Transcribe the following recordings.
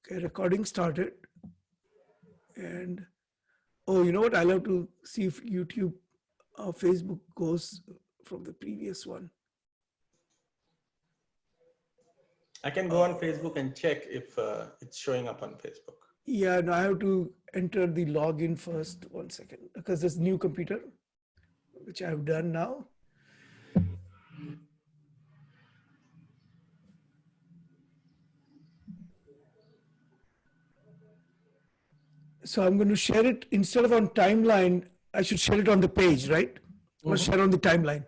Okay, recording started. And oh, you know what? I'll have to see if YouTube or Facebook goes from the previous one. I can go on Facebook and check if it's showing up on Facebook. Yeah, no, I have to enter the login first. 1 second, because there's new computer, which I've done now. So I'm going to share it instead of on timeline. I should share it on the page, right? Or share on the timeline.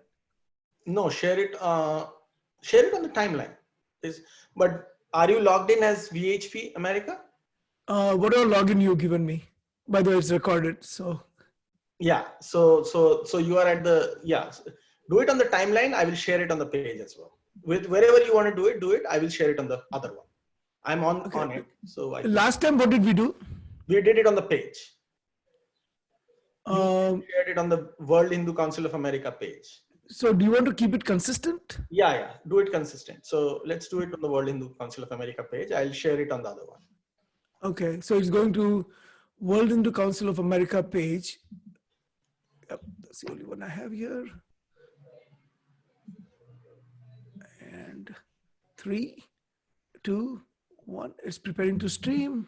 No, share it on the timeline. But are you logged in as VHP America? Whatever login you've given me. By the way, it's recorded. So yeah, so you are at the do it on the timeline. I will share it on the page as well. With wherever you want to do it. I will share it on the other one. I'm on it. So last time, what did we do? We did it on the page. You shared it on the World Hindu Council of America page. So do you want to keep it consistent? Yeah, do it consistent. So let's do it on the World Hindu Council of America page. I'll share it on the other one. Okay, so it's going to World Hindu Council of America page. Yep, that's the only one I have here. And 3, 2, 1, it's preparing to stream.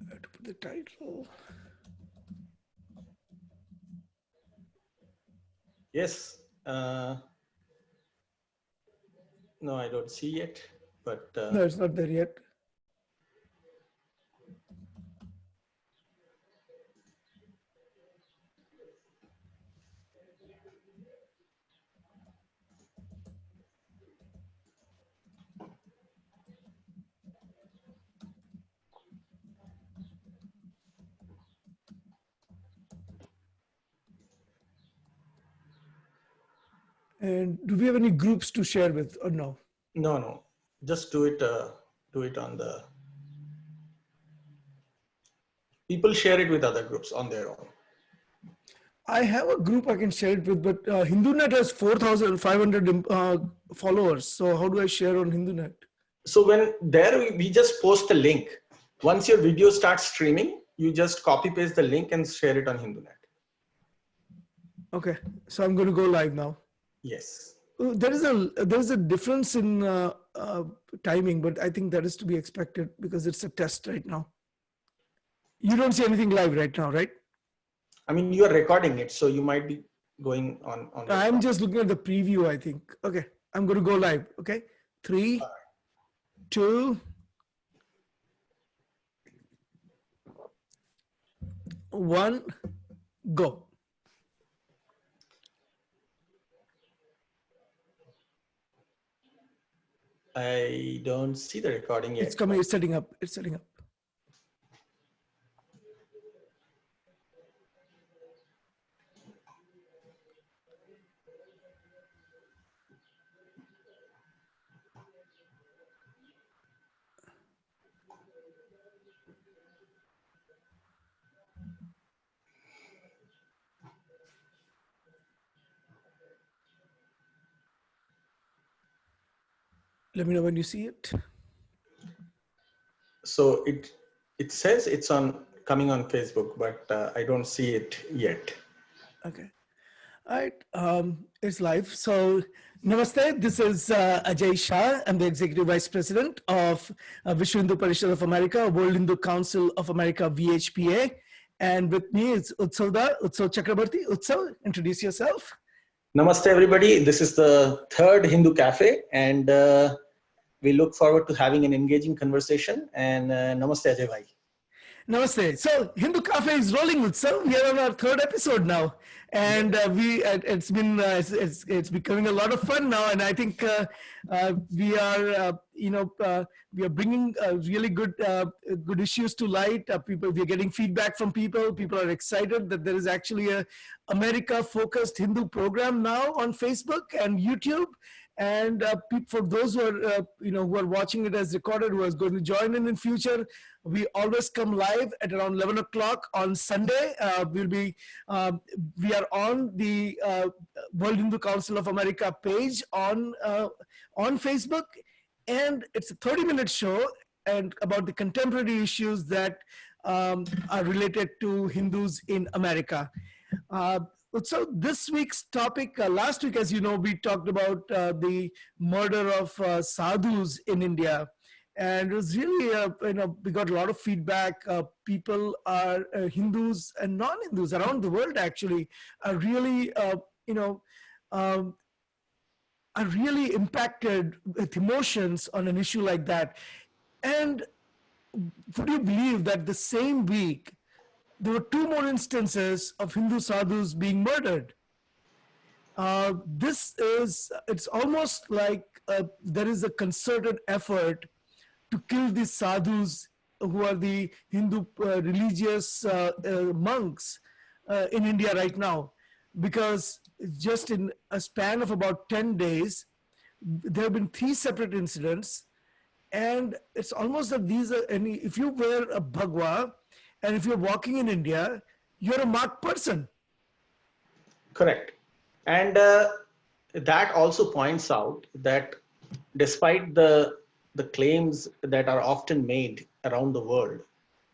I have to put the title. Yes. No, I don't see it, but no, it's not there yet. And do we have any groups to share with or no? No. Just do it on the. People share it with other groups on their own. I have a group I can share it with, but HinduNet has 4,500 followers. So how do I share on HinduNet? So we just post the link. Once your video starts streaming, you just copy paste the link and share it on HinduNet. Okay, so I'm going to go live now. Yes. There is a difference in timing, but I think that is to be expected because it's a test right now. You don't see anything live right now, right? I mean, you are recording it, so you might be going on. I'm just looking at the preview, I think. Okay, I'm going to go live. Okay, 3, 2, 1, go. I don't see the recording yet. It's coming. It's setting up. It's setting up. Let me know when you see it. So it says it's coming on Facebook, but I don't see it yet. Okay. All right. It's live. So namaste. This is Ajay Shah. I'm the Executive Vice President of Vishwa Hindu Parishad of America, World Hindu Council of America, VHPA. And with me is Utsav Chakrabarty. Utsav, introduce yourself. Namaste, everybody. This is the third Hindu Cafe, and we look forward to having an engaging conversation. And namaste, Ajay bhai. Namaste. So HinduCafe is rolling with we are on our 3rd episode now, and it's becoming a lot of fun now. And I think we are bringing really good issues to light. We're getting feedback from people. People are excited that there is actually a America-focused Hindu program now on Facebook and YouTube. And for those who are, who are watching it as recorded, who are going to join in future, we always come live at around 11 o'clock on Sunday. We are on the World Hindu Council of America page on Facebook, and it's a 30-minute show and about the contemporary issues that are related to Hindus in America. So this week's topic, last week, as you know, we talked about the murder of sadhus in India. And it was really, we got a lot of feedback. People are Hindus and non-Hindus around the world actually are really, um, are really impacted with emotions on an issue like that. And would you believe that the same week, there were two more instances of Hindu sadhus being murdered? It's almost like there is a concerted effort to kill these sadhus who are the Hindu religious monks in India right now. Because just in a span of about 10 days, there have been 3 separate incidents. And it's almost that these are if you wear a bhagwa and if you're walking in India, you're a marked person. Correct. And that also points out that despite the claims that are often made around the world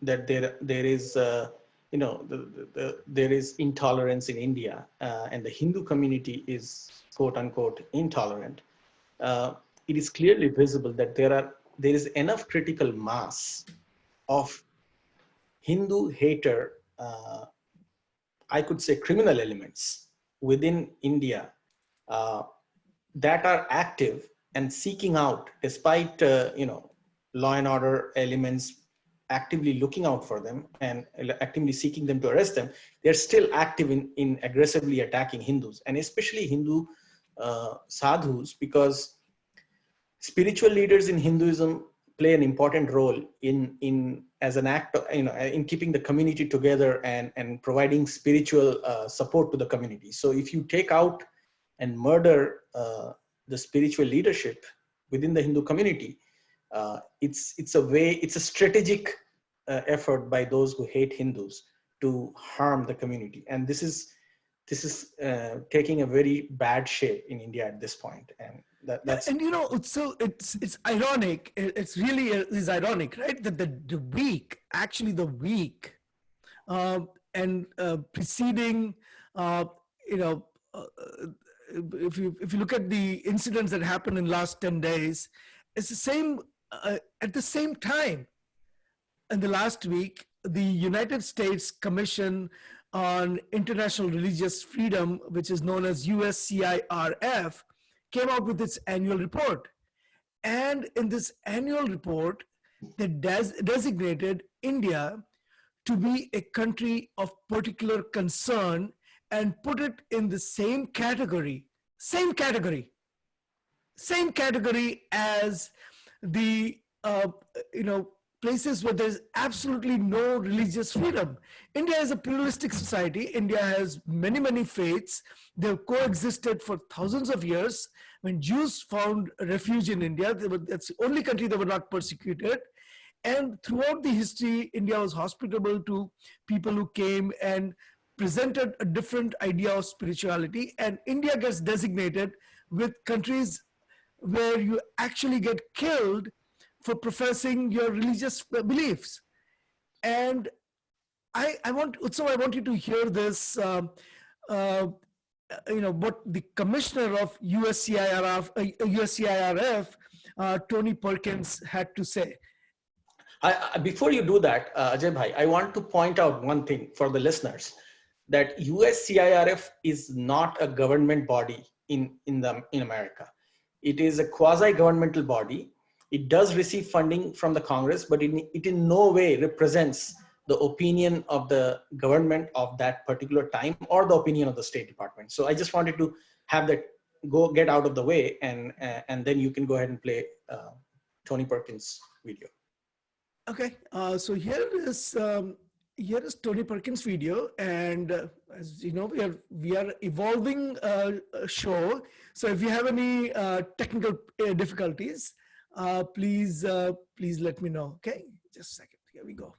that there is there is intolerance in India and the Hindu community is quote unquote intolerant, it is clearly visible that there is enough critical mass of Hindu hater, I could say criminal elements within India that are active and seeking out, despite law and order elements actively looking out for them and actively seeking them to arrest them, they're still active in aggressively attacking Hindus, and especially Hindu sadhus, because spiritual leaders in Hinduism play an important role in as an act of, in keeping the community together and providing spiritual support to the community. So if you take out and murder the spiritual leadership within the Hindu community, it's a strategic effort by those who hate Hindus to harm the community, and this is taking a very bad shape in India at this point. And that's and so it's ironic. It's really is ironic, right? That the week, actually the week, and preceding, you know. If you look at the incidents that happened in last 10 days, it's the same at the same time. In the last week, the United States Commission on International Religious Freedom, which is known as USCIRF, came out with its annual report. And in this annual report, they designated India to be a country of particular concern and put it in the same category as the places where there's absolutely no religious freedom. India is a pluralistic society. India has many faiths. They've coexisted for thousands of years. When Jews found refuge in India, that's the only country that were not persecuted. And throughout the history, India was hospitable to people who came and presented a different idea of spirituality. And India gets designated with countries where you actually get killed for professing your religious beliefs. And I want you to hear this, what the commissioner of USCIRF, Tony Perkins, had to say. Before you do that, Ajay Bhai, I want to point out one thing for the listeners, that USCIRF is not a government body in America. It is a quasi-governmental body. It does receive funding from the Congress, but it in no way represents the opinion of the government of that particular time or the opinion of the State Department. So I just wanted to have that get out of the way, and then you can go ahead and play Tony Perkins' video. Okay, so here is here is Tony Perkins' video, and as you know, we are evolving a show. So if you have any technical difficulties, please let me know. Okay, just a second. Here we go.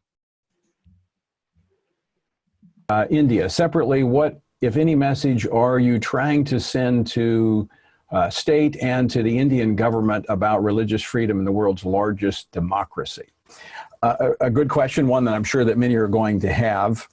India. Separately, what, if any, message are you trying to send to state and to the Indian government about religious freedom in the world's largest democracy? A good question, one that I'm sure that many are going to have.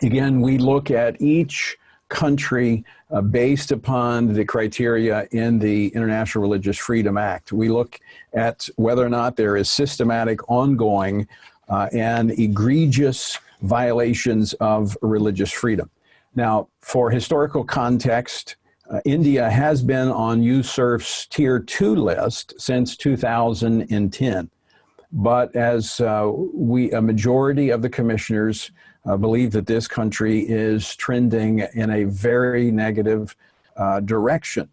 Again, we look at each country based upon the criteria in the International Religious Freedom Act. We look at whether or not there is systematic, ongoing, and egregious violations of religious freedom. Now, for historical context, India has been on USCIRF's Tier 2 list since 2010. But as a majority of the commissioners believe that this country is trending in a very negative direction.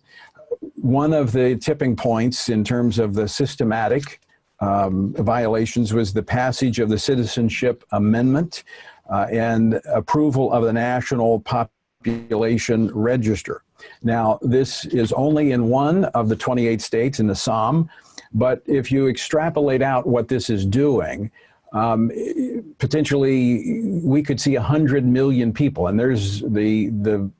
One of the tipping points in terms of the systematic violations was the passage of the Citizenship Amendment and approval of the National Population Register. Now, this is only in one of the 28 states in Assam, but if you extrapolate out what this is doing, potentially we could see 100 million people, and there's the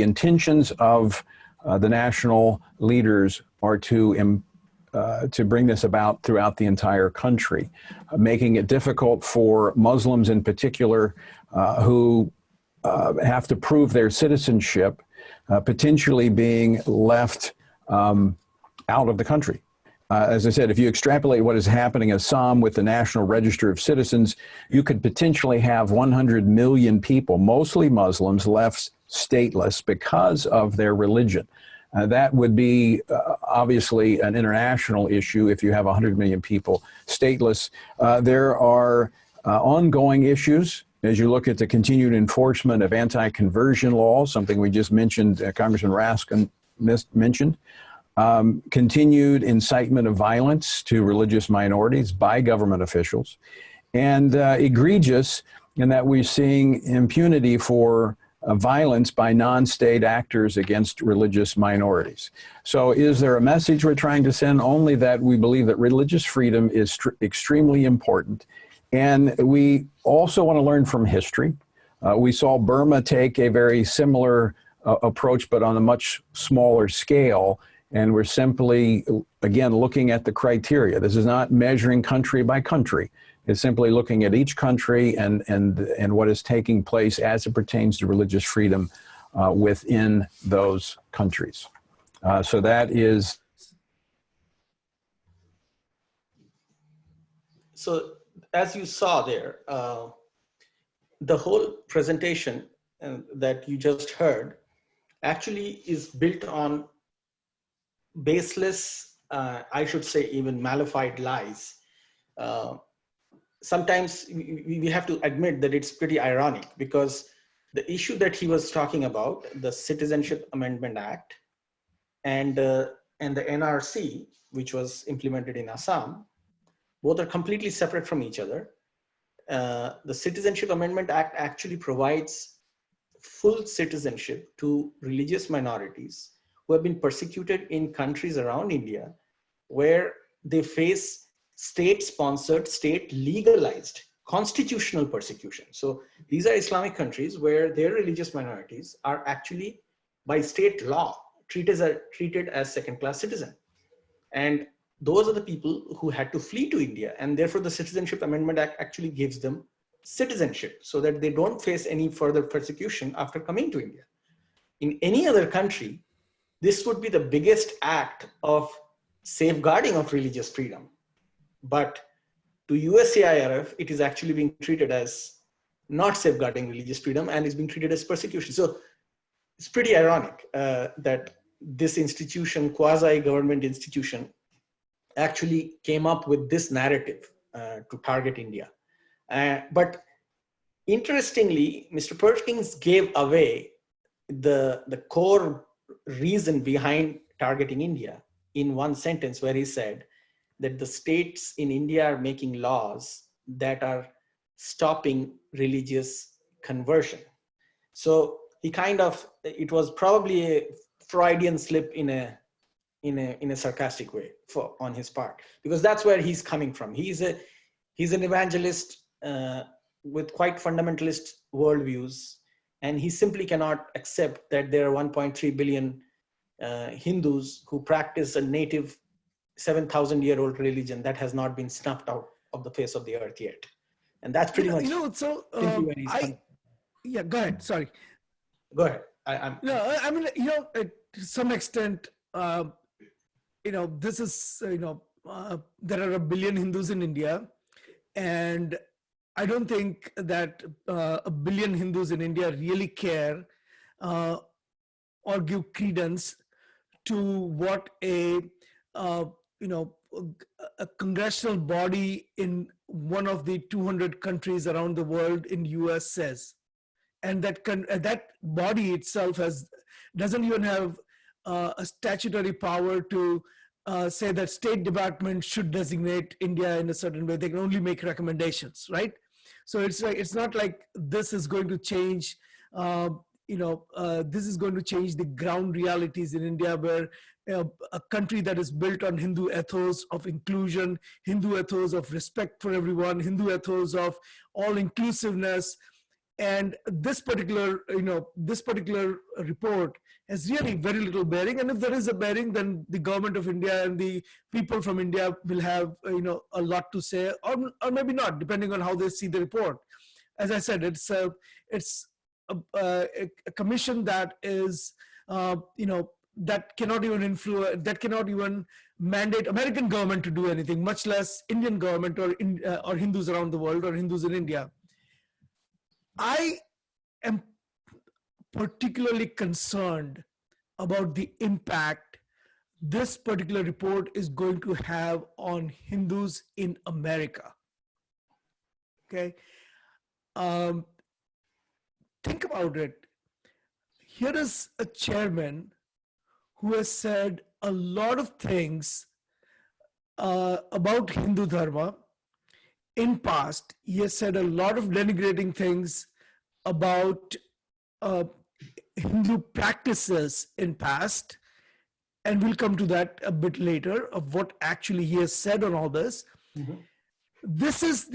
intentions of the national leaders are to bring this about throughout the entire country, making it difficult for Muslims in particular who have to prove their citizenship, potentially being left out of the country. As I said, if you extrapolate what is happening in Assam with the National Register of Citizens, you could potentially have 100 million people, mostly Muslims, left stateless because of their religion. That would be obviously an international issue if you have 100 million people stateless. There are ongoing issues as you look at the continued enforcement of anti-conversion laws, something we just mentioned, Congressman Raskin mentioned. Continued incitement of violence to religious minorities by government officials, and egregious in that we're seeing impunity for violence by non-state actors against religious minorities. So is there a message we're trying to send? Only that we believe that religious freedom is extremely important. And we also want to learn from history. We saw Burma take a very similar approach, but on a much smaller scale. And we're simply, again, looking at the criteria. This is not measuring country by country. It's simply looking at each country and what is taking place as it pertains to religious freedom within those countries. So that is. So as you saw there, the whole presentation that you just heard actually is built on baseless, I should say even malified lies. Sometimes we have to admit that it's pretty ironic, because the issue that he was talking about, the Citizenship Amendment Act and the NRC, which was implemented in Assam, both are completely separate from each other. The Citizenship Amendment Act actually provides full citizenship to religious minorities who have been persecuted in countries around India, where they face state-sponsored, state-legalized constitutional persecution. So these are Islamic countries where their religious minorities are actually, by state law, treated as second-class citizens. And those are the people who had to flee to India, and therefore the Citizenship Amendment Act actually gives them citizenship so that they don't face any further persecution after coming to India. In any other country, this would be the biggest act of safeguarding of religious freedom. But to USCIRF, it is actually being treated as not safeguarding religious freedom and is being treated as persecution. So it's pretty ironic that this institution, quasi-government institution, actually came up with this narrative to target India. But interestingly, Mr. Perkins gave away the core reason behind targeting India in one sentence, where he said that the states in India are making laws that are stopping religious conversion. So he kind of, it was probably a Freudian slip in a sarcastic way on his part, because that's where he's coming from. He's an evangelist with quite fundamentalist worldviews, and he simply cannot accept that there are 1.3 billion Hindus who practice a native 7,000-year-old religion that has not been snuffed out of the face of the earth yet. And that's pretty much so simply where he's coming. yeah, go ahead. Sorry. Go ahead. I mean, to some extent, this is, there are 1 billion Hindus in India, and I don't think that 1 billion Hindus in India really care or give credence to what a congressional body in one of the 200 countries around the world in US says. And that body itself doesn't even have a statutory power to say that State Department should designate India in a certain way. They can only make recommendations, right? So it's not like this is going to change. This is going to change the ground realities in India, where a country that is built on Hindu ethos of inclusion, Hindu ethos of respect for everyone, Hindu ethos of all inclusiveness. And this particular report has really very little bearing. And if there is a bearing, then the government of India and the people from India will have a lot to say, or maybe not, depending on how they see the report. As I said, it's a commission that is that cannot even influence, that cannot even mandate American government to do anything, much less Indian government or Hindus around the world or Hindus in India. I am particularly concerned about the impact this particular report is going to have on Hindus in America. Okay. Think about it. Here is a chairman who has said a lot of things about Hindu Dharma. In past, he has said a lot of denigrating things about Hindu practices in past, and we'll come to that a bit later of what actually he has said on all this. Mm-hmm. This is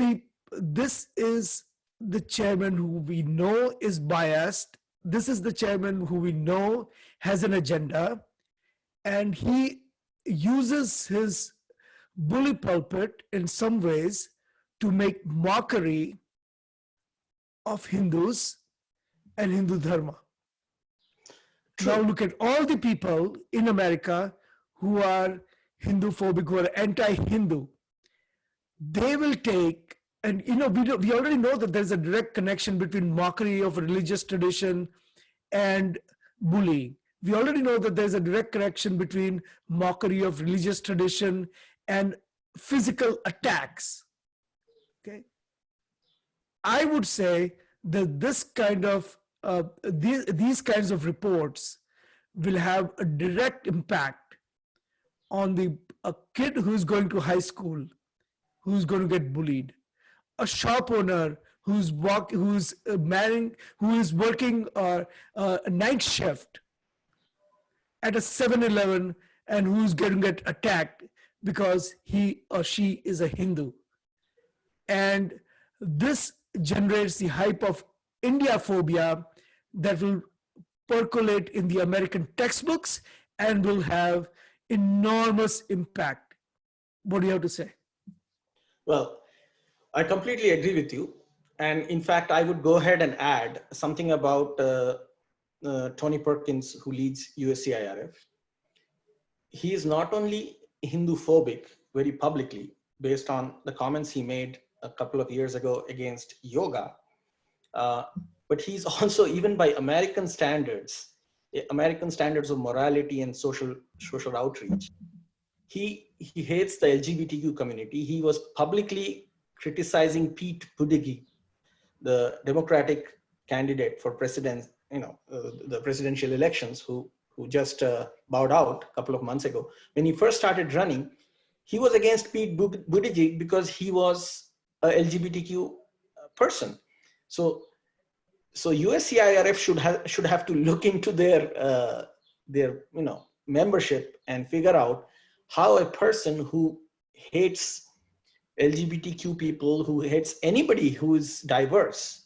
the chairman who we know is biased. This is the chairman who we know has an agenda, and he uses his bully pulpit in some ways to make mockery of Hindus and Hindu Dharma. True. Now look at all the people in America who are Hindu-phobic, who are anti-Hindu. They will take, and we already know that there's a direct connection between mockery of religious tradition and bullying. We already know that there's a direct connection between mockery of religious tradition and physical attacks. Okay, I would say that this kind of these kinds of reports will have a direct impact on a kid who's going to high school, who's going to get bullied, a shop owner who is working a night shift at a 7-Eleven and who's going to get attacked because he or she is a Hindu. And this generates the hype of India phobia that will percolate in the American textbooks and will have enormous impact. What do you have to say? Well, I completely agree with you. And in fact, I would go ahead and add something about Tony Perkins, who leads USCIRF. He is not only Hindu-phobic very publicly, based on the comments he made a couple of years ago against yoga, but he's also, even by American standards of morality and social outreach, he hates the LGBTQ community. He was publicly criticizing Pete Buttigieg, the Democratic candidate for president, the presidential elections, who just bowed out a couple of months ago. When he first started running, he was against Pete Buttigieg because he was a LGBTQ person. So USCIRF should have to look into their membership and figure out how a person who hates LGBTQ people, who hates anybody who is diverse,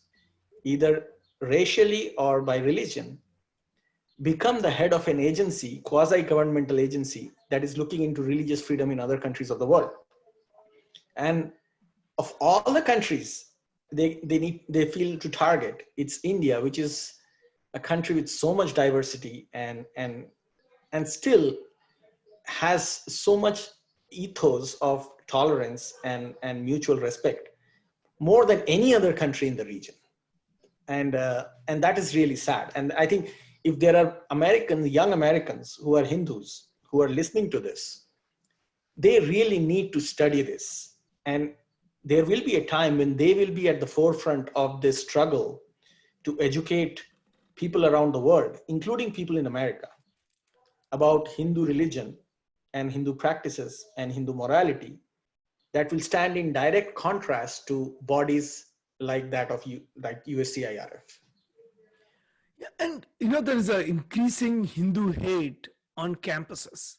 either racially or by religion, become the head of an agency, quasi-governmental agency, that is looking into religious freedom in other countries of the world. And of all the countries they feel to target, it's India, which is a country with so much diversity and still has so much ethos of tolerance and mutual respect, more than any other country in the region. And that is really sad. And I think if there are young Americans who are Hindus who are listening to this, they really need to study this. And there will be a time when they will be at the forefront of this struggle to educate people around the world, including people in America, about Hindu religion and Hindu practices and Hindu morality that will stand in direct contrast to bodies like that of USCIRF. Yeah, and there is an increasing Hindu hate on campuses.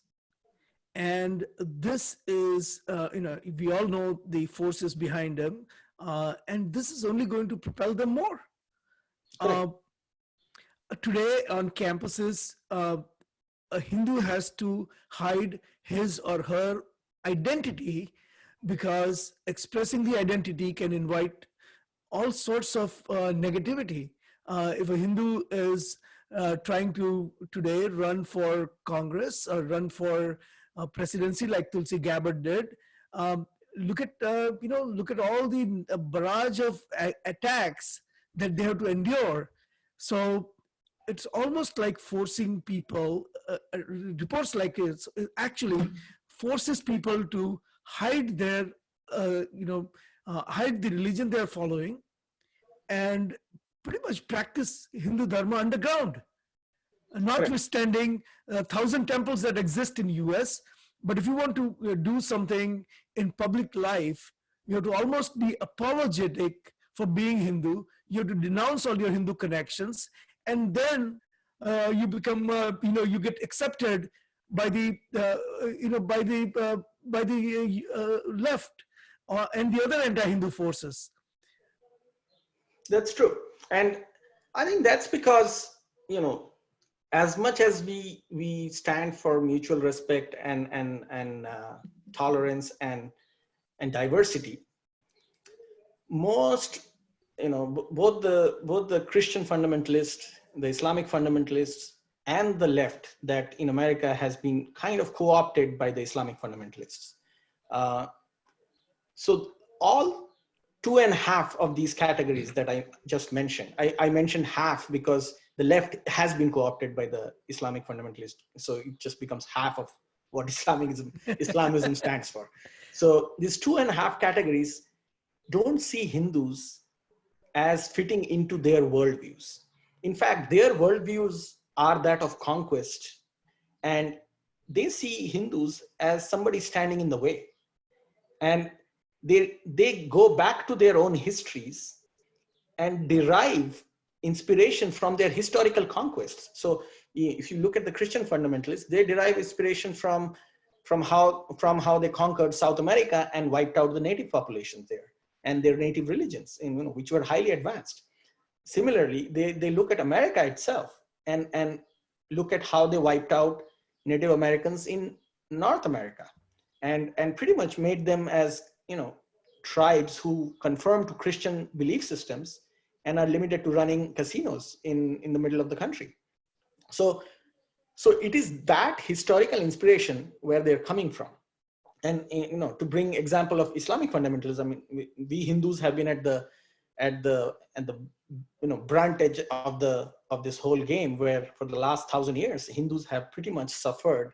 And this is, we all know the forces behind them, and this is only going to propel them more. Today on campuses, a Hindu has to hide his or her identity because expressing the identity can invite all sorts of negativity. If a Hindu is trying to today run for Congress or run for presidency like Tulsi Gabbard did, look at all the barrage of attacks that they have to endure. So it's almost like forcing people. Reports like it actually forces people to hide their hide the religion they are following and pretty much practice Hindu Dharma underground. Notwithstanding 1,000 temples that exist in US, but if you want to do something in public life, you have to almost be apologetic for being Hindu. You have to denounce all your Hindu connections, and then you become, you get accepted by the, left and the other anti-Hindu forces. That's true, and I think that's because as much as we stand for mutual respect and tolerance and diversity, most both the Christian fundamentalists, the Islamic fundamentalists, and the left that in America has been kind of co-opted by the Islamic fundamentalists. So all 2.5 of these categories that I just mentioned, I mentioned half because the left has been co-opted by the Islamic fundamentalists. So it just becomes half of what Islamism stands for. So these 2.5 categories don't see Hindus as fitting into their worldviews. In fact, their worldviews are that of conquest, and they see Hindus as somebody standing in the way. And they go back to their own histories and derive inspiration from their historical conquests. So if you look at the Christian fundamentalists, they derive inspiration from how they conquered South America and wiped out the native populations there and their native religions, which were highly advanced. Similarly, they look at America itself and look at how they wiped out Native Americans in North America and pretty much made them as tribes who conform to Christian belief systems and are limited to running casinos in the middle of the country. So it is that historical inspiration where they're coming from. And to bring example of Islamic fundamentalism, we Hindus have been at the brunt edge of this whole game, where for the last 1,000 years Hindus have pretty much suffered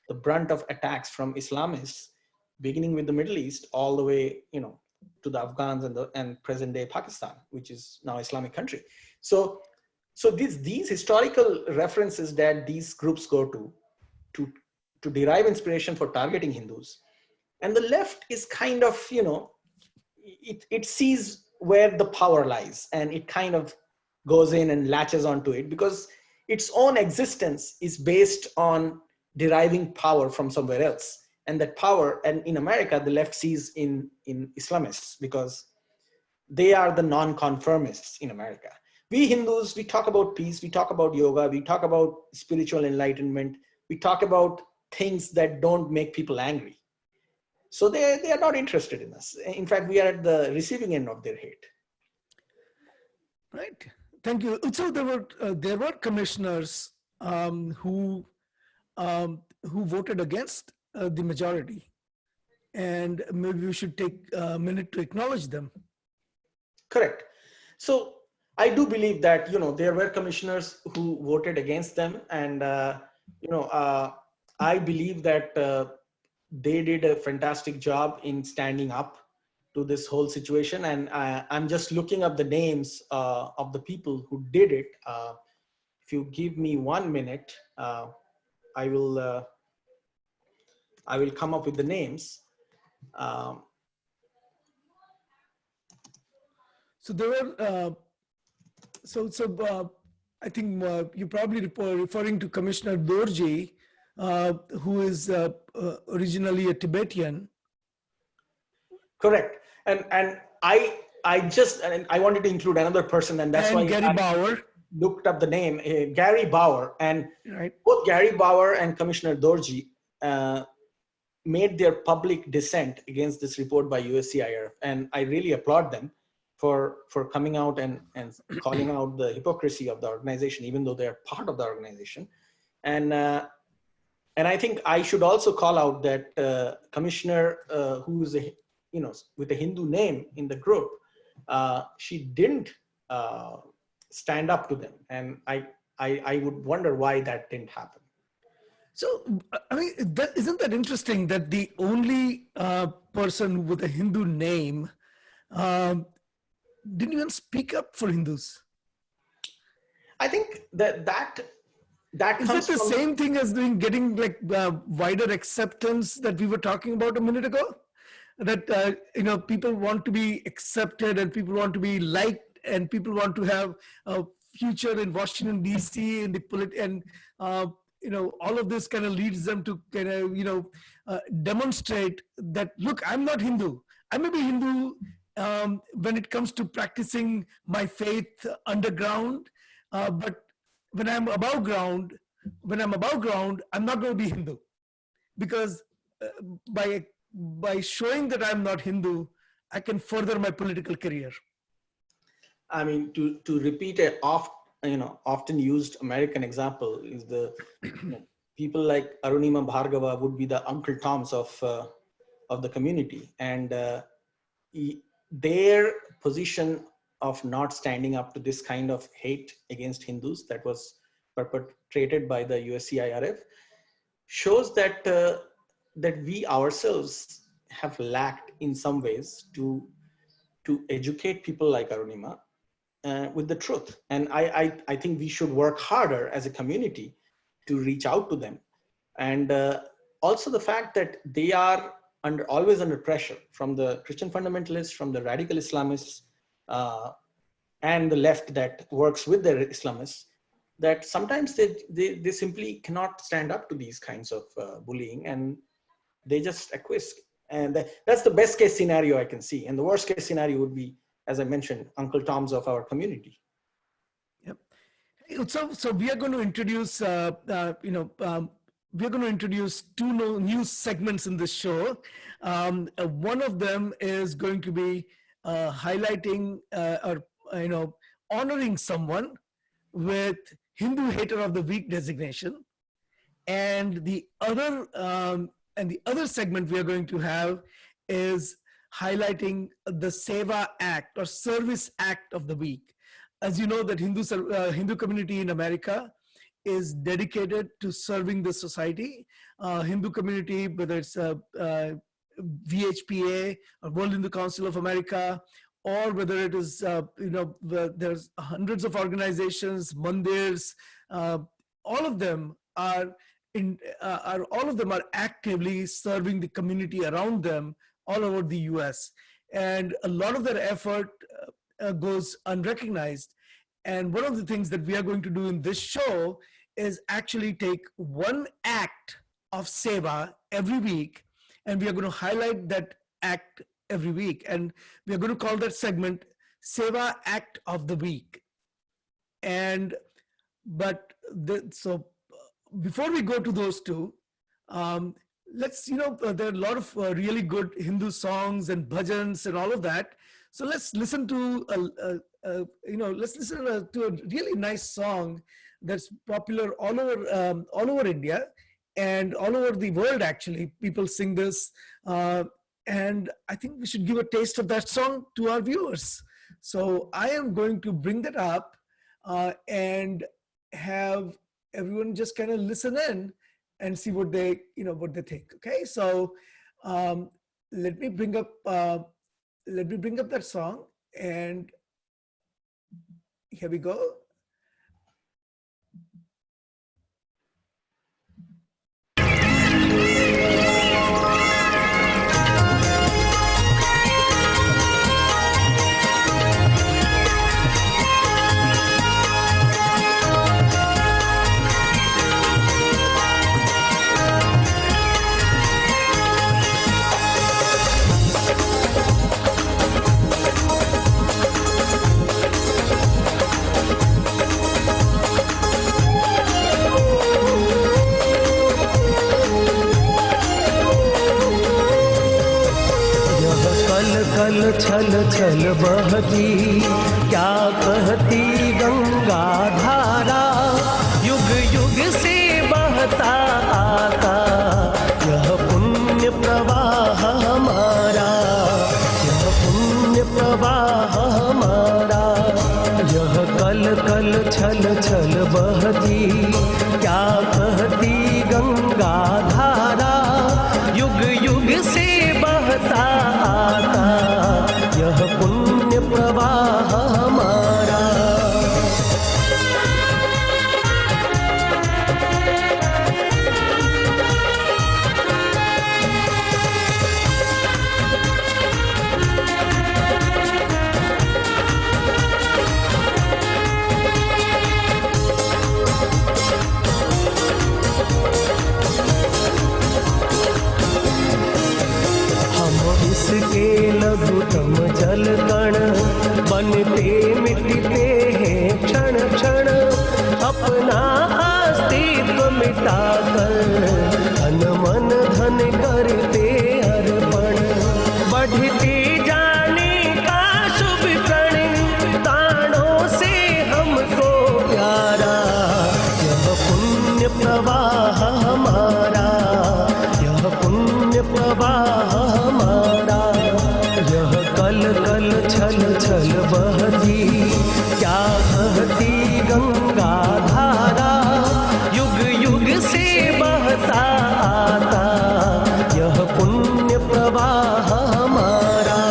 the brunt of attacks from Islamists, beginning with the Middle East all the way to the Afghans and present day Pakistan, which is now Islamic country. So these historical references that these groups go to derive inspiration for targeting Hindus, and the left is kind of it sees where the power lies, and it kind of goes in and latches onto it because its own existence is based on deriving power from somewhere else. And that power, and in America, the left sees in Islamists because they are the non-conformists in America. We Hindus, we talk about peace, we talk about yoga, we talk about spiritual enlightenment, we talk about things that don't make people angry. So they are not interested in us. In fact, we are at the receiving end of their hate. Right. Thank you. So there were commissioners who voted against the majority, and maybe we should take a minute to acknowledge them. Correct. So I do believe that, there were commissioners who voted against them. And, I believe that they did a fantastic job in standing up to this whole situation. And I'm just looking up the names of the people who did it. If you give me 1 minute, I will come up with the names. So there were, I think you're probably referring to Commissioner Dorji, who is originally a Tibetan. Correct. And I wanted to include another person, and that's why Gary Bauer looked up the name, Gary Bauer. And right. Both Gary Bauer and Commissioner Dorji made their public dissent against this report by USCIRF. And I really applaud them for coming out and calling out the hypocrisy of the organization, even though they're part of the organization. And I think I should also call out that Commissioner, who is with a Hindu name in the group, she didn't stand up to them. And I would wonder why that didn't happen. So, I mean, isn't that interesting that the only person with a Hindu name didn't even speak up for Hindus? I think that is comes that the from same thing as getting like wider acceptance that we were talking about a minute ago? That people want to be accepted, and people want to be liked, and people want to have a future in Washington D.C. in the and all of this kind of leads them to kind of demonstrate that, look, I'm not Hindu. I may be Hindu when it comes to practicing my faith underground, but when I'm above ground, I'm not going to be Hindu, because by showing that I'm not Hindu, I can further my political career. I mean, to repeat a often used American example is the people like Arunima Bhargava would be the Uncle Toms of the community, and their position of not standing up to this kind of hate against Hindus that was perpetrated by the USCIRF shows that that we ourselves have lacked in some ways to educate people like Arunima with the truth. And I think we should work harder as a community to reach out to them. And also the fact that they are always under pressure from the Christian fundamentalists, from the radical Islamists, and the left that works with the Islamists, that sometimes they simply cannot stand up to these kinds of bullying, and they just acquiesce. And that's the best case scenario I can see. And the worst case scenario would be, as I mentioned, Uncle Toms of our community. Yep. So we are going to introduce, we're going to introduce two new segments in this show. One of them is going to be highlighting or honoring someone with Hindu Hater of the Week designation, and the other segment we are going to have is highlighting the Seva Act or Service Act of the Week. As you know, that Hindu community in America is dedicated to serving the society. Hindu community, whether it's VHPA or World Hindu Council of America, or whether it is, there's hundreds of organizations, mandirs, all of them are actively serving the community around them all over the US. And a lot of their effort goes unrecognized. And one of the things that we are going to do in this show is actually take one act of seva every week, and we are going to highlight that act every week. And we are going to call that segment Seva Act of the Week. And so before we go to those two, let's, there are a lot of really good Hindu songs and bhajans and all of that. So let's listen to to a really nice song that's popular all over India and all over the world. Actually, people sing this, and I think we should give a taste of that song to our viewers. So I am going to bring that up and have everyone just kind of listen in and see what they think. Okay, so let me bring up that song, and here we go. कल छल छल बहती क्या कहती गंगा धारा, युग युग से बहता आता यह पुण्य प्रवाह हमारा, यह पुण्य प्रवाह हमारा। यह कल कल छल छल बहती क्या कहती गंगा धारा, युग युग से बहता आता यह पुण्य प्रवाह हमारा। इसके लघुतम जल कण बनते मिटते हैं क्षण क्षण, अपना अस्तित्व मिटाकर तन मन धन करते अर्पण। बढ़ते जाने का शुभ प्रण ताणों से हमको प्यारा, यह पुण्य प्रवाह हमारा, यह पुण्य प्रवाह हमारा। यह कल कल छल छल बहती क्या कहती गंगा धारा, युग युग से बहता आता यह पुण्य प्रवाह हमारा।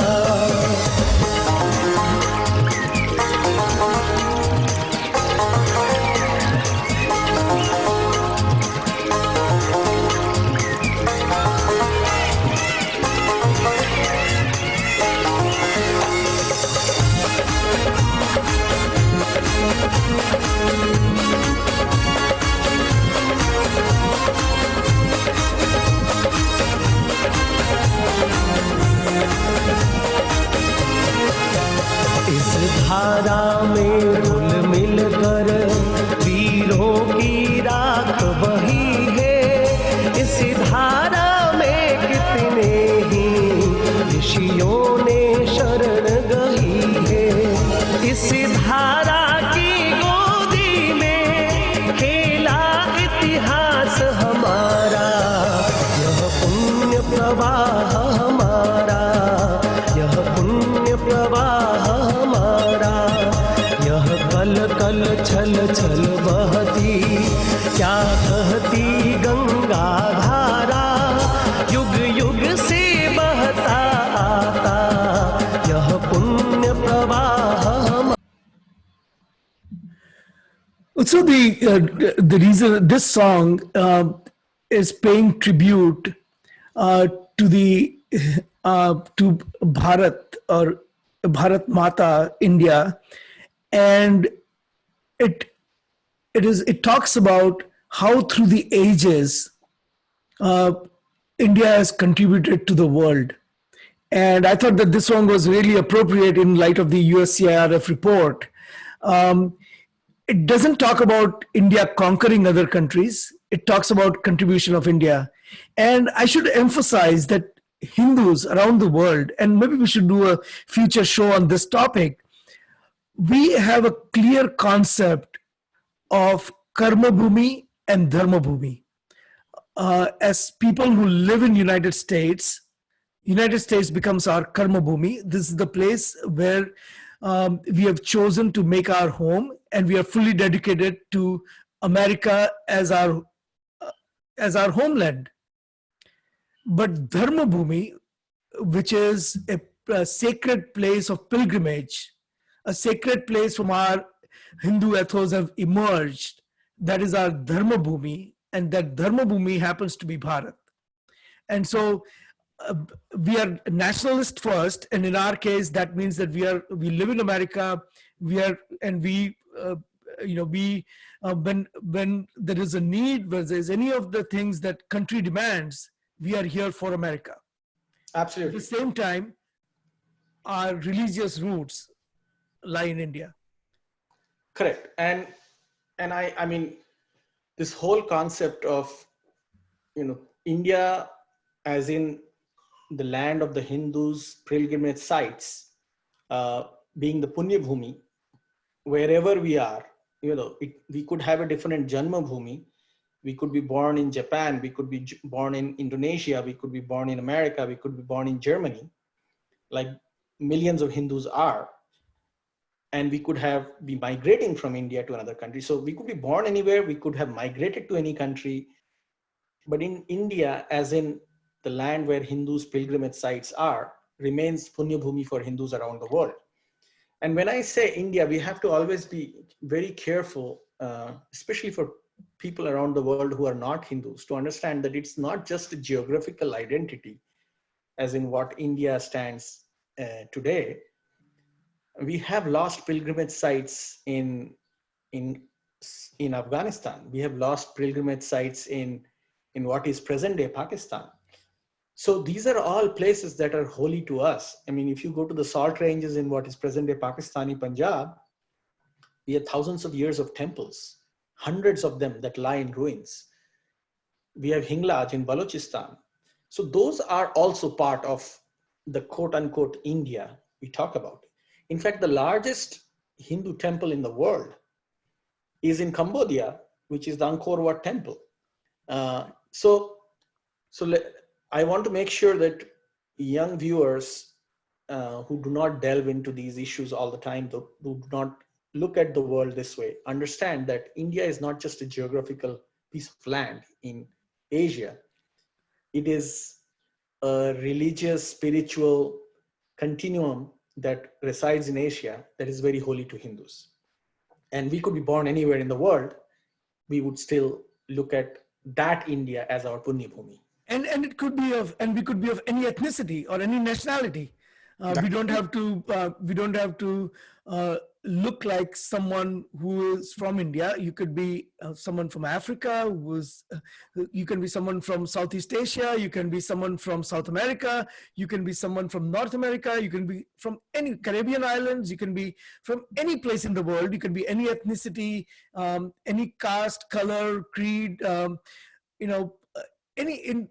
इस धारा में घुल मिल कर वीरों की राख बही है, इस धारा में कितने ही ऋषियों ने शरण गही है। इस धारा की गोदी में खेला इतिहास हमारा, यह पुण्य प्रवाह हमारा, यह पुण्य प्रवाह हमारा। यह कल कल छल छल बहती क्या कहती गंगा धारा, युग युग से बहता आता यह पुण्य प्रवाह हमारा। So the reason this song is paying tribute to the to Bharat, or Bharat Mata, India, and it talks about how through the ages uh, India has contributed to the world. And I thought that this one was really appropriate in light of the USCIRF report. Um, it doesn't talk about India conquering other countries. It talks about contribution of India. And I should emphasize that Hindus around the world, and maybe we should do a future show on this topic, we have a clear concept of karma bhumi and dharma bhumi. As people who live in United States becomes our karma bhumi. This is the place where we have chosen to make our home, and we are fully dedicated to America as our homeland. But dharma bhumi, which is a sacred place of pilgrimage, a sacred place from our Hindu ethos have emerged, that is our dharma bhumi, and that dharma bhumi happens to be Bharat. And so we are nationalist first, and in our case that means that we live in America, when there is a need, where there is any of the things that country demands, we are here for America. Absolutely. At the same time, our religious roots lie in India. Correct. And I mean, this whole concept of, India as in the land of the Hindus' pilgrimage sites, being the Punya Bhumi, wherever we are, we could have a different Janma Bhumi. We could be born in Japan, we could be born in Indonesia, we could be born in America, we could be born in Germany, like millions of Hindus are. And we could be migrating from India to another country. So we could be born anywhere, we could have migrated to any country. But in India, as in the land where Hindus' pilgrimage sites are, remains Punya Bhumi for Hindus around the world. And when I say India, we have to always be very careful, especially for people around the world who are not Hindus, to understand that it's not just a geographical identity, as in what India stands today. We have lost pilgrimage sites in Afghanistan. We have lost pilgrimage sites in what is present day Pakistan. So these are all places that are holy to us. I mean, if you go to the salt ranges in what is present day Pakistani Punjab, we have thousands of years of temples, hundreds of them that lie in ruins. We have Hinglaj in Balochistan. So those are also part of the quote unquote India we talk about. In fact, the largest Hindu temple in the world is in Cambodia, which is the Angkor Wat temple. So I want to make sure that young viewers who do not delve into these issues all the time, who do not look at the world this way, understand that India is not just a geographical piece of land in Asia. It is a religious, spiritual continuum that resides in Asia that is very holy to Hindus. And we could be born anywhere in the world, we would still look at that India as our Punya Bhumi. And it could be we could be of any ethnicity or any nationality. We don't have to look like someone who is from India. You could be someone from Africa, you can be someone from Southeast Asia, you can be someone from South America, you can be someone from North America, you can be from any Caribbean islands, you can be from any place in the world, you can be any ethnicity, any caste, color, creed, any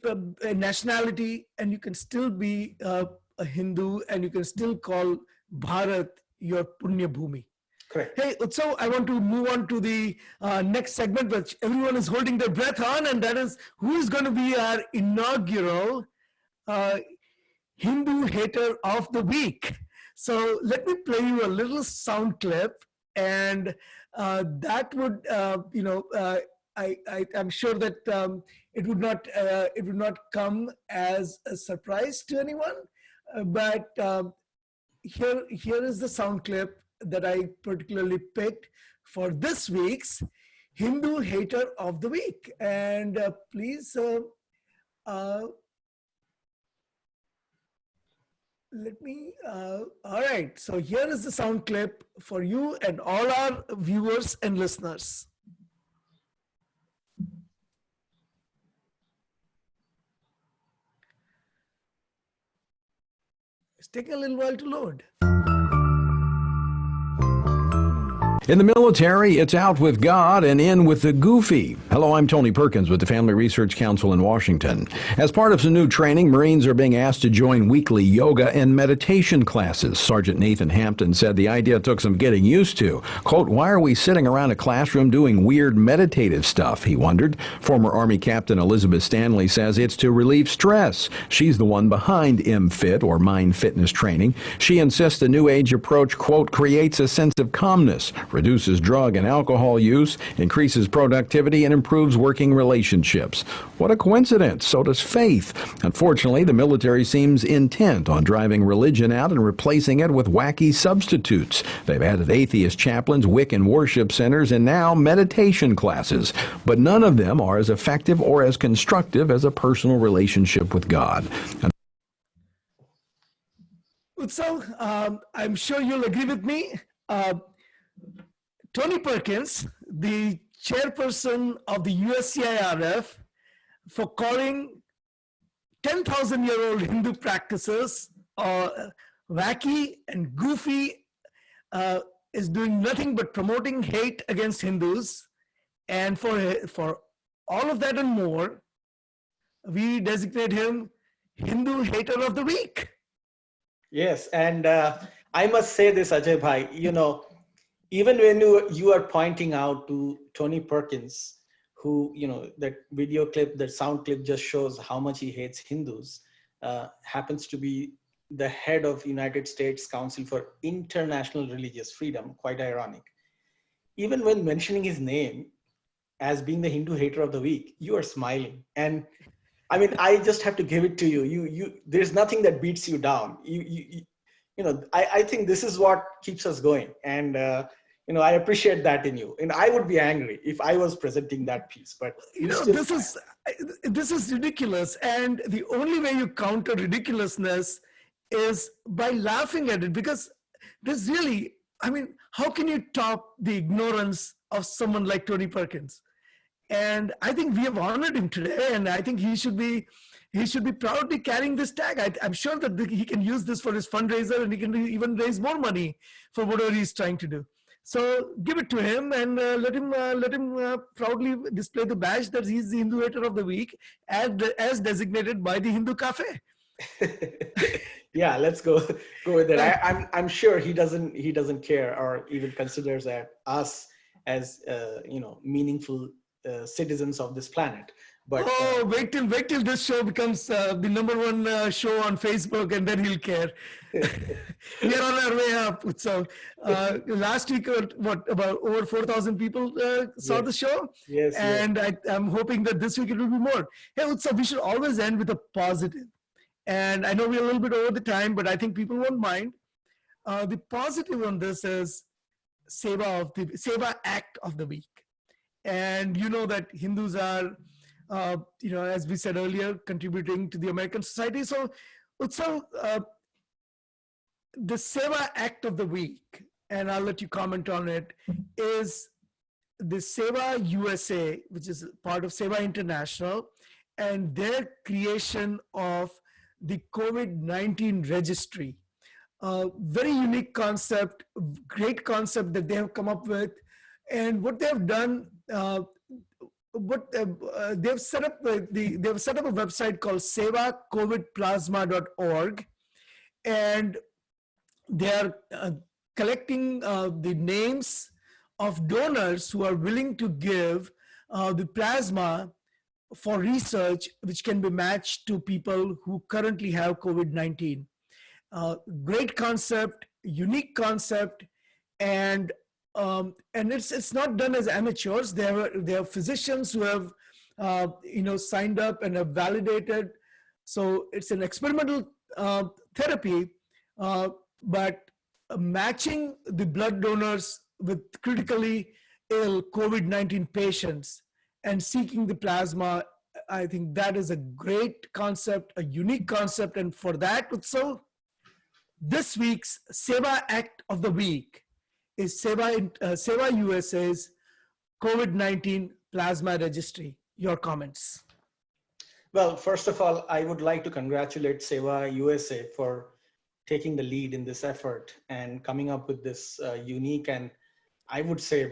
nationality, and you can still be a Hindu, and you can still call Bharat your Punya Bhumi. Correct. Hey, Utsav, I want to move on to the next segment, which everyone is holding their breath on, and that is who is going to be our inaugural Hindu hater of the week. So let me play you a little sound clip, and that would, I'm sure that it would not come as a surprise to anyone, but here is the sound clip that I particularly picked for this week's Hindu hater of the week, and please. Let me, all right. So here is the sound clip for you and all our viewers and listeners. It's taking a little while to load. In the military, it's out with God and in with the goofy. Hello, I'm Tony Perkins with the Family Research Council in Washington. As part of some new training, Marines are being asked to join weekly yoga and meditation classes. Sergeant Nathan Hampton said the idea took some getting used to. Quote, why are we sitting around a classroom doing weird meditative stuff, he wondered. Former Army Captain Elizabeth Stanley says it's to relieve stress. She's the one behind MFit, or Mind Fitness Training. She insists the New Age approach, quote, creates a sense of calmness, reduces drug and alcohol use, increases productivity, and improves working relationships. What a coincidence. So does faith. Unfortunately, the military seems intent on driving religion out and replacing it with wacky substitutes. They've added atheist chaplains, Wiccan worship centers, and now meditation classes. But none of them are as effective or as constructive as a personal relationship with God. Utsav, I'm sure you'll agree with me. Tony Perkins, the chairperson of the USCIRF, for calling 10,000-year-old Hindu practices wacky and goofy, is doing nothing but promoting hate against Hindus. And for all of that and more, we designate him Hindu Hater of the Week. Yes, and I must say this, Ajay Bhai, even when you are pointing out to Tony Perkins, who, that video clip, that sound clip just shows how much he hates Hindus, happens to be the head of United States Council for International Religious Freedom, quite ironic. Even when mentioning his name as being the Hindu Hater of the Week, you are smiling. And I mean, I just have to give it to you. There's nothing that beats you down. I think this is what keeps us going. And, I appreciate that in you. And I would be angry if I was presenting that piece, but this is ridiculous. And the only way you counter ridiculousness is by laughing at it, because there's really, how can you top the ignorance of someone like Tony Perkins? And I think we have honored him today, and I think he should be proudly carrying this tag. I'm sure that he can use this for his fundraiser, and he can even raise more money for whatever he's trying to do. So give it to him and let him proudly display the badge that he's the Hindu Hater of the Week, as designated by the HinduCafe. Yeah, let's go with it. I'm sure he doesn't care or even considers us as meaningful citizens of this planet. But wait till this show becomes the #1 show on Facebook, and then he'll care. We are on our way up. So last week, about over 4,000 people saw the show. Yes, and yes. I'm hoping that this week it will be more. Hey, Utsav, we should always end with a positive. And I know we're a little bit over the time, but I think people won't mind. The positive on this is Seva Act of the Week. And you know that Hindus are, as we said earlier, contributing to the American society. So Utsav, the Seva Act of the Week, and I'll let you comment on it, is the Seva USA, which is part of Seva International, and their creation of the COVID-19 registry. Very unique concept, great concept that they have come up with. And what they have done, they've set up a website called sevacovidplasma.org, and they are collecting the names of donors who are willing to give the plasma for research, which can be matched to people who currently have COVID-19. Great concept, unique concept, and it's not done as amateurs. They have physicians who have signed up and have validated. So it's an experimental therapy, but matching the blood donors with critically ill COVID-19 patients and seeking the plasma, I think that is a great concept, a unique concept. And for that, Utsav? This week's Seva Act of the Week is Seva USA's COVID-19 Plasma Registry. Your comments. Well, first of all, I would like to congratulate Seva USA for taking the lead in this effort and coming up with this unique and I would say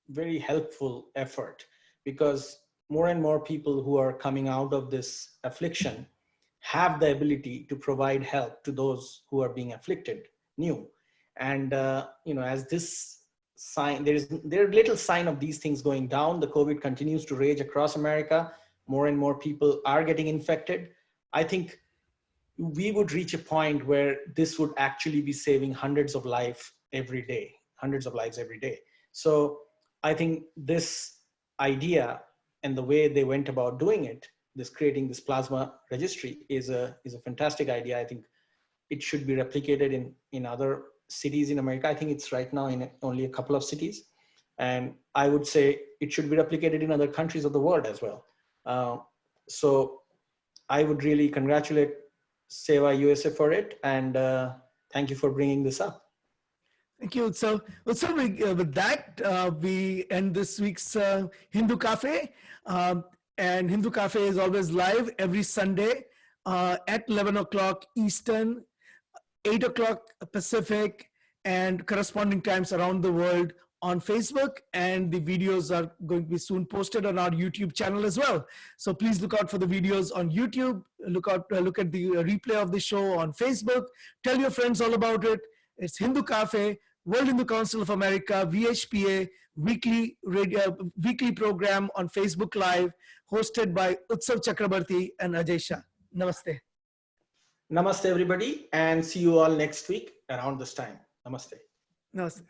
very helpful effort, because more and more people who are coming out of this affliction have the ability to provide help to those who are being afflicted new. And as this sign, there's little sign of these things going down. The COVID continues to rage across America. More and more people are getting infected. I think we would reach a point where this would actually be saving hundreds of lives every day. So I think this idea and the way they went about doing it, creating this plasma registry is a fantastic idea. I think it should be replicated in other cities in America. I think it's right now in only a couple of cities. And I would say it should be replicated in other countries of the world as well. So I would really congratulate Seva USA for it. And thank you for bringing this up. Thank you. So with that, we end this week's Hindu Cafe. And Hindu Cafe is always live every Sunday at 11 o'clock Eastern, 8 o'clock Pacific, and corresponding times around the world on Facebook. And the videos are going to be soon posted on our YouTube channel as well. So please look out for the videos on YouTube. Look at the replay of the show on Facebook. Tell your friends all about it. It's Hindu Cafe, World Hindu Council of America, VHPA, weekly program on Facebook Live, hosted by Utsav Chakrabarty and Ajay Shah. Namaste. Namaste, everybody, and see you all next week around this time. Namaste. Namaste.